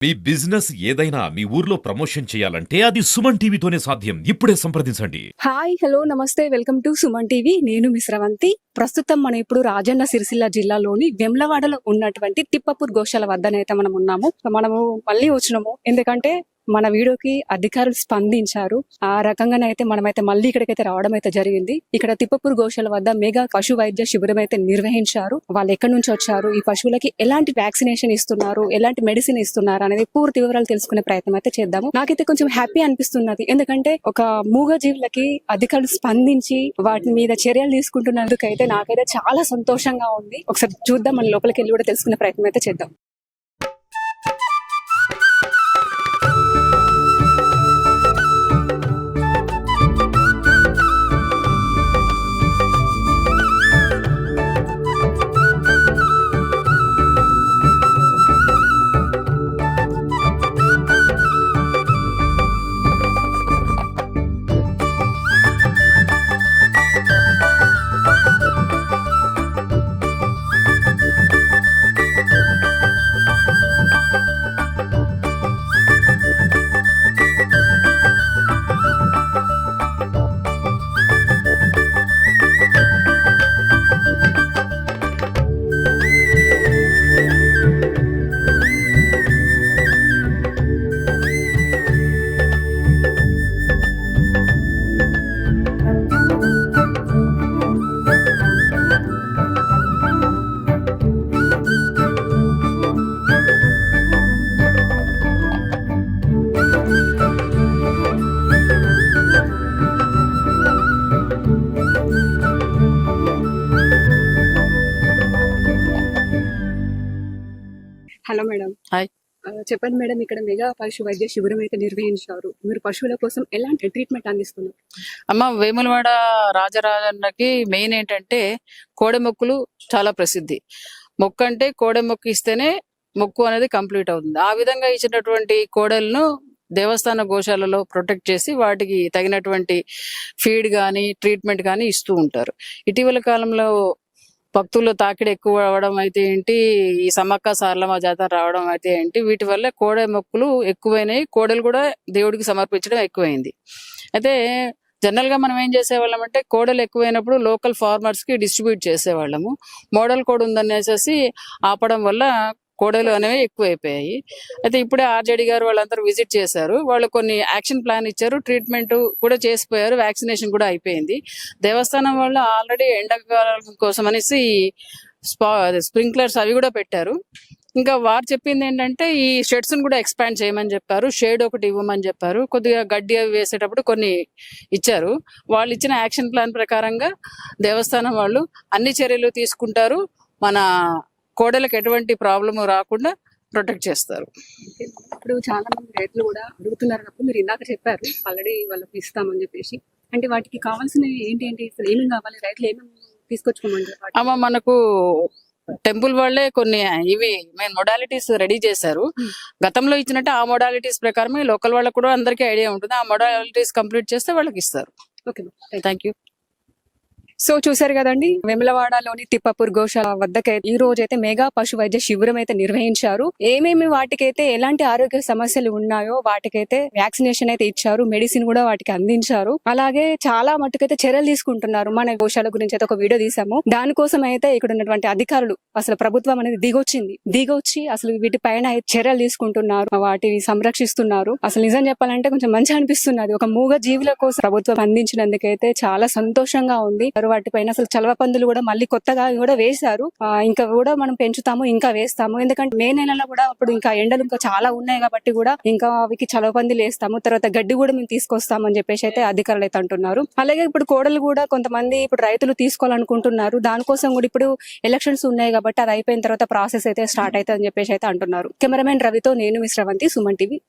మీ business ఏదైనా మీ ఊర్లో promotion చేయాలంటే అది సుమన్ టీవీతోనే సాధ్యం. ఇప్పుడే సంప్రదించండి. హాయ్ హలో నమస్తే వెల్కమ్ టు సుమన్ టీవీ. నేను మిశ్రవంతి. ప్రస్తుతం మనం ఇప్పుడు రాజన్న సిరిసిల్ల జిల్లాలోని వెమ్లవాడలో ఉన్నటువంటి తిప్పపూర్ గోశాల వద్దనైతే మనం ఉన్నాము. మనము మళ్ళీ వచ్చినాము ఎందుకంటే మన వీడియోకి అధికారులు స్పందించారు. ఆ రకంగానైతే మనమైతే మళ్ళీ ఇక్కడికైతే రావడం అయితే జరిగింది. ఇక్కడ తిప్పపూర్ గోశాల వద్ద మెగా పశు వైద్య శిబిరం అయితే నిర్వహించారు. వాళ్ళు ఎక్కడి నుంచి వచ్చారు, ఈ పశువులకి ఎలాంటి వ్యాక్సినేషన్ ఇస్తున్నారు, ఎలాంటి మెడిసిన్ ఇస్తున్నారు అనేది పూర్తి వివరాలు తెలుసుకునే ప్రయత్నం అయితే చేద్దాము. నాకైతే కొంచెం హ్యాపీ అనిపిస్తున్నది. ఎందుకంటే ఒక మూగ జీవులకి అధికారులు స్పందించి వాటి మీద చర్యలు తీసుకుంటున్నందుకైతే నాకైతే చాలా సంతోషంగా ఉంది. ఒకసారి చూద్దాం, మన లోపలికి వెళ్ళి కూడా తెలుసుకునే ప్రయత్నం అయితే చేద్దాం. Hello madam. హాయ్. చెప్పండి మేడం, ఇక్కడ మెగా పశు వైద్య శిబిరం అయితే నిర్వహించారు. మీరు పశువుల కోసం ఎలాంటి ట్రీట్మెంట్ అందిస్తున్నారు? అమ్మ, వేములవాడ రాజరాజన్నకి మెయిన్ ఏంటంటే కోడె మొక్కులు చాలా ప్రసిద్ధి. మొక్కు అంటే కోడె మొక్కు ఇస్తేనే మొక్కు అనేది కంప్లీట్ అవుతుంది. ఆ విధంగా ఇచ్చినటువంటి కోడెలను దేవస్థాన గోశాలలో ప్రొటెక్ట్ చేసి వాటికి తగినటువంటి ఫీడ్ కానీ ట్రీట్మెంట్ కానీ ఇస్తూ ఉంటారు. ఇటీవల కాలంలో భక్తులు తాకిడి ఎక్కువ అవడం అయితే ఏంటి, ఈ సమ్మక్క సారలమ్మ జాతర రావడం అయితే ఏంటి, వీటి వల్ల కోడె మొక్కులు ఎక్కువైనాయి. కోడలు కూడా దేవుడికి సమర్పించడం ఎక్కువైంది. అయితే జనరల్ గా మనం ఏం చేసేవాళ్ళం అంటే కోడలు ఎక్కువైనప్పుడు లోకల్ ఫార్మర్స్ కి డిస్ట్రిబ్యూట్ చేసేవాళ్ళము. మోడల్ కోడ్ ఉందనేసి ఆపడం వల్ల కోడలు అనేవి ఎక్కువైపోయాయి. అయితే ఇప్పుడే ఆర్జేడి గారు వాళ్ళందరూ విజిట్ చేశారు. వాళ్ళు కొన్ని యాక్షన్ ప్లాన్ ఇచ్చారు, ట్రీట్మెంట్ కూడా చేసిపోయారు, వ్యాక్సినేషన్ కూడా అయిపోయింది. దేవస్థానం వాళ్ళు ఆల్రెడీ ఎండాకాలం కోసం అనేసి స్ప్రింక్లర్స్ అవి కూడా పెట్టారు. ఇంకా వారు చెప్పింది ఏంటంటే ఈ షెడ్స్ కూడా ఎక్స్పాండ్ చేయమని చెప్పారు, షేడ్ ఒకటి ఇవ్వమని చెప్పారు, కొద్దిగా గడ్డి అవి వేసేటప్పుడు కొన్ని ఇచ్చారు. వాళ్ళు ఇచ్చిన యాక్షన్ ప్లాన్ ప్రకారంగా దేవస్థానం వాళ్ళు అన్ని చర్యలు తీసుకుంటారు. మన కోడలకు ఎటువంటి ప్రాబ్లము రాకుండా ప్రొటెక్ట్ చేస్తారు. ఇప్పుడు చాలా మంది రైతులు కూడా అడుగుతున్నారు. మీరు ఇందాక చెప్పారు ఆల్రెడీ వాళ్ళకి ఇస్తామని చెప్పేసి. అంటే వాటికి కావాల్సినవి ఏంటి ఏంటి, ఏమేమి కావాలి, రైతులు ఏమేమి తీసుకొచ్చుకోమంటారు? అమ్మ, మనకు టెంపుల్ వాళ్ళే కొన్ని ఇవి మెయిన్ మొడాలిటీస్ రెడీ చేశారు. గతంలో ఇచ్చినట్టు ఆ మొడాలిటీస్ ప్రకారమే లోకల్ వాళ్ళకు కూడా అందరికీ ఐడియా ఉంటుంది. ఆ మొడాలిటీస్ కంప్లీట్ చేస్తే వాళ్ళకి ఇస్తారు. Okay, thank you. సో చూసారు కదండి, వెమ్లవాడలోని తిప్పపూర్ గోశాల వద్దకై ఈ రోజు అయితే మెగా పశు వైద్య శిబిరం అయితే నిర్వహించారు. ఏమేమి వాటికైతే ఎలాంటి ఆరోగ్య సమస్యలు ఉన్నాయో వాటికైతే వ్యాక్సినేషన్ అయితే ఇచ్చారు, మెడిసిన్ కూడా వాటికి అందించారు. అలాగే చాలా మట్టుకైతే చర్యలు తీసుకుంటున్నారు. మన గోశాల గురించి అయితే ఒక వీడియో తీసాము. దానికోసం అయితే ఇక్కడ ఉన్నటువంటి అధికారులు, అసలు ప్రభుత్వం అనేది దిగొచ్చి అసలు వీటిపైన చర్యలు తీసుకుంటున్నారు, వాటిని సంరక్షిస్తున్నారు. అసలు నిజం చెప్పాలంటే కొంచెం మంచి అనిపిస్తున్నది. ఒక మూగ జీవుల కోసం ప్రభుత్వం అందించినందుకైతే చాలా సంతోషంగా ఉంది. వాటిపైన అసలు చలవ పందులు కూడా మళ్ళీ కొత్తగా కూడా వేశారు. ఇంకా కూడా మనం పెంచుతాము, ఇంకా వేస్తాము. ఎందుకంటే మే నెలలో కూడా అప్పుడు ఇంకా ఎండలు ఇంకా చాలా ఉన్నాయి కాబట్టి కూడా ఇంకా అవికి చలవ పందులు వేస్తాము. తర్వాత గడ్డి కూడా మేము తీసుకొస్తామని చెప్పేసి అయితే అధికారులు అయితే అంటున్నారు. అలాగే ఇప్పుడు కోడలు కూడా కొంతమంది ఇప్పుడు రైతులు తీసుకోవాలనుకుంటున్నారు. దానికోసం కూడా ఇప్పుడు ఎలక్షన్స్ ఉన్నాయి కాబట్టి అది అయిపోయిన తర్వాత ప్రాసెస్ అయితే స్టార్ట్ అవుతుంది అని చెప్పేసి అయితే అంటున్నారు. కెమెరామెన్ రవితో నేను మిశ్రవంతి, సుమన్ టీవీ.